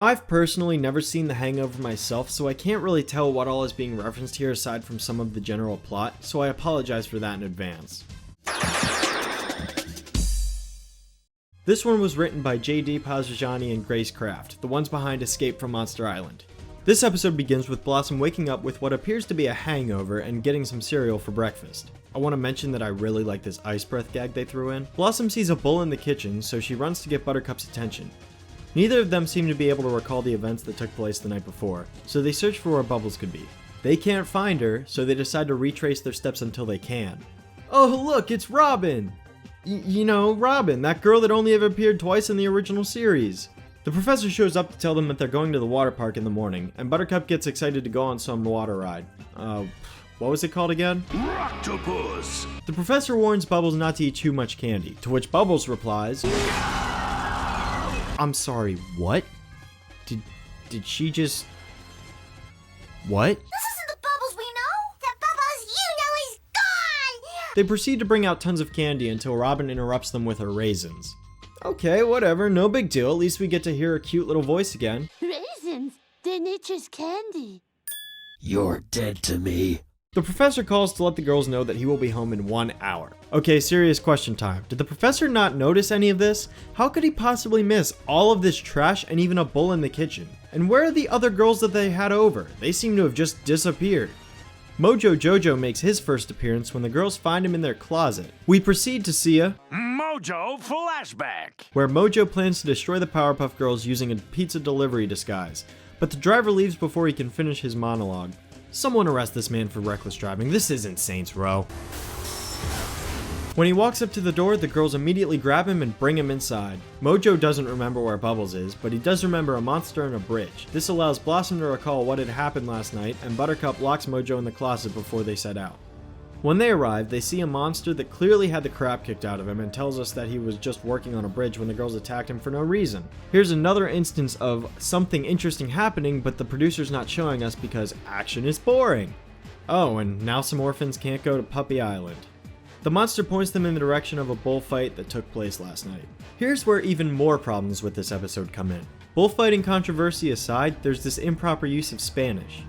I've personally never seen The Hangover myself, so I can't really tell what all is being referenced here aside from some of the general plot, so I apologize for that in advance. This one was written by J.D. Parmigiani and Grace Kraft, the ones behind Escape from Monster Island. This episode begins with Blossom waking up with what appears to be a hangover and getting some cereal for breakfast. I want to mention that I really like this ice breath gag they threw in. Blossom sees a bull in the kitchen, so she runs to get Buttercup's attention. Neither of them seem to be able to recall the events that took place the night before, so they search for where Bubbles could be. They can't find her, so they decide to retrace their steps until they can. Oh look, it's Robin! You know, Robin, that girl that only ever appeared twice in the original series. The professor shows up to tell them that they're going to the water park in the morning, and Buttercup gets excited to go on some water ride. What was it called again? Octopus! The professor warns Bubbles not to eat too much candy, to which Bubbles replies, I'm sorry, what? Did she just... What? This isn't the Bubbles we know! The Bubbles you know is gone! They proceed to bring out tons of candy until Robin interrupts them with her raisins. Okay, whatever, no big deal, at least we get to hear her cute little voice again. Raisins? They're nature's candy. You're dead to me. The professor calls to let the girls know that he will be home in 1 hour. Okay, serious question time. Did the professor not notice any of this? How could he possibly miss all of this trash and even a bull in the kitchen? And where are the other girls that they had over? They seem to have just disappeared. Mojo Jojo makes his first appearance when the girls find him in their closet. We proceed to see a Mojo flashback. where Mojo plans to destroy the Powerpuff Girls using a pizza delivery disguise, but the driver leaves before he can finish his monologue. Someone arrest this man for reckless driving. This isn't Saints Row. When he walks up to the door, the girls immediately grab him and bring him inside. Mojo doesn't remember where Bubbles is, but he does remember a monster and a bridge. This allows Blossom to recall what had happened last night, and Buttercup locks Mojo in the closet before they set out. When they arrive, they see a monster that clearly had the crap kicked out of him and tells us that he was just working on a bridge when the girls attacked him for no reason. Here's another instance of something interesting happening, but the producer's not showing us because action is boring. Oh, and now some orphans can't go to Puppy Island. The monster points them in the direction of a bullfight that took place last night. Here's where even more problems with this episode come in. Bullfighting controversy aside, there's this improper use of Spanish.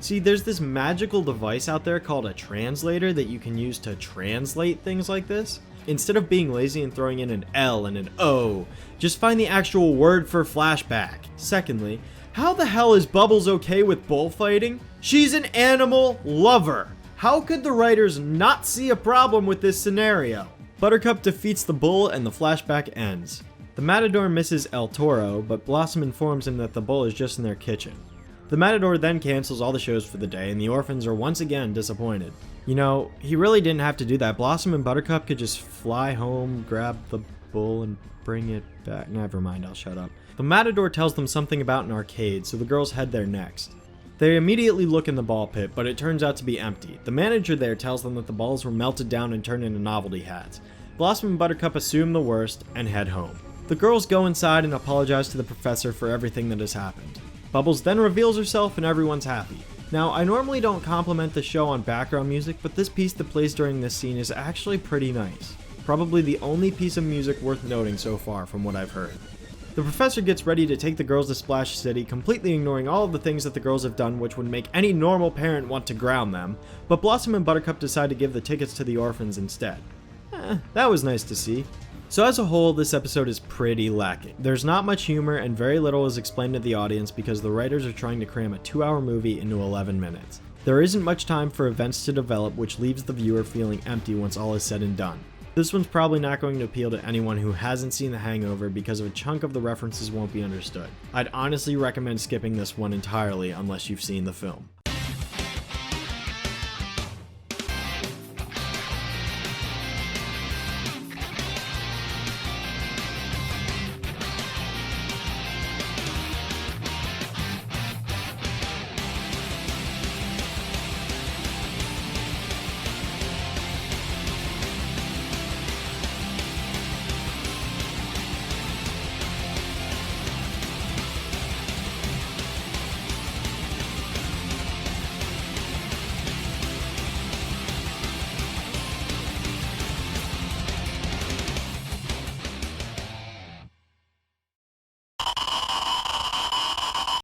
See, there's this magical device out there called a translator that you can use to translate things like this. Instead of being lazy and throwing in an L and an O, just find the actual word for flashback. Secondly, how the hell is Bubbles okay with bullfighting? She's an animal lover. How could the writers not see a problem with this scenario? Buttercup defeats the bull and the flashback ends. The Matador misses El Toro, but Blossom informs him that the bull is just in their kitchen. The Matador then cancels all the shows for the day, and the orphans are once again disappointed. You know, he really didn't have to do that. Blossom and Buttercup could just fly home, grab the bull, and bring it back. Never mind, I'll shut up. The Matador tells them something about an arcade, so the girls head there next. They immediately look in the ball pit, but it turns out to be empty. The manager there tells them that the balls were melted down and turned into novelty hats. Blossom and Buttercup assume the worst and head home. The girls go inside and apologize to the professor for everything that has happened. Bubbles then reveals herself and everyone's happy. Now, I normally don't compliment the show on background music, but this piece that plays during this scene is actually pretty nice. Probably the only piece of music worth noting so far from what I've heard. The professor gets ready to take the girls to Splash City, completely ignoring all of the things that the girls have done which would make any normal parent want to ground them, but Blossom and Buttercup decide to give the tickets to the orphans instead. That was nice to see. So as a whole, this episode is pretty lacking. There's not much humor and very little is explained to the audience because the writers are trying to cram a 2-hour movie into 11 minutes. There isn't much time for events to develop, which leaves the viewer feeling empty once all is said and done. This one's probably not going to appeal to anyone who hasn't seen The Hangover because of a chunk of the references won't be understood. I'd honestly recommend skipping this one entirely unless you've seen the film.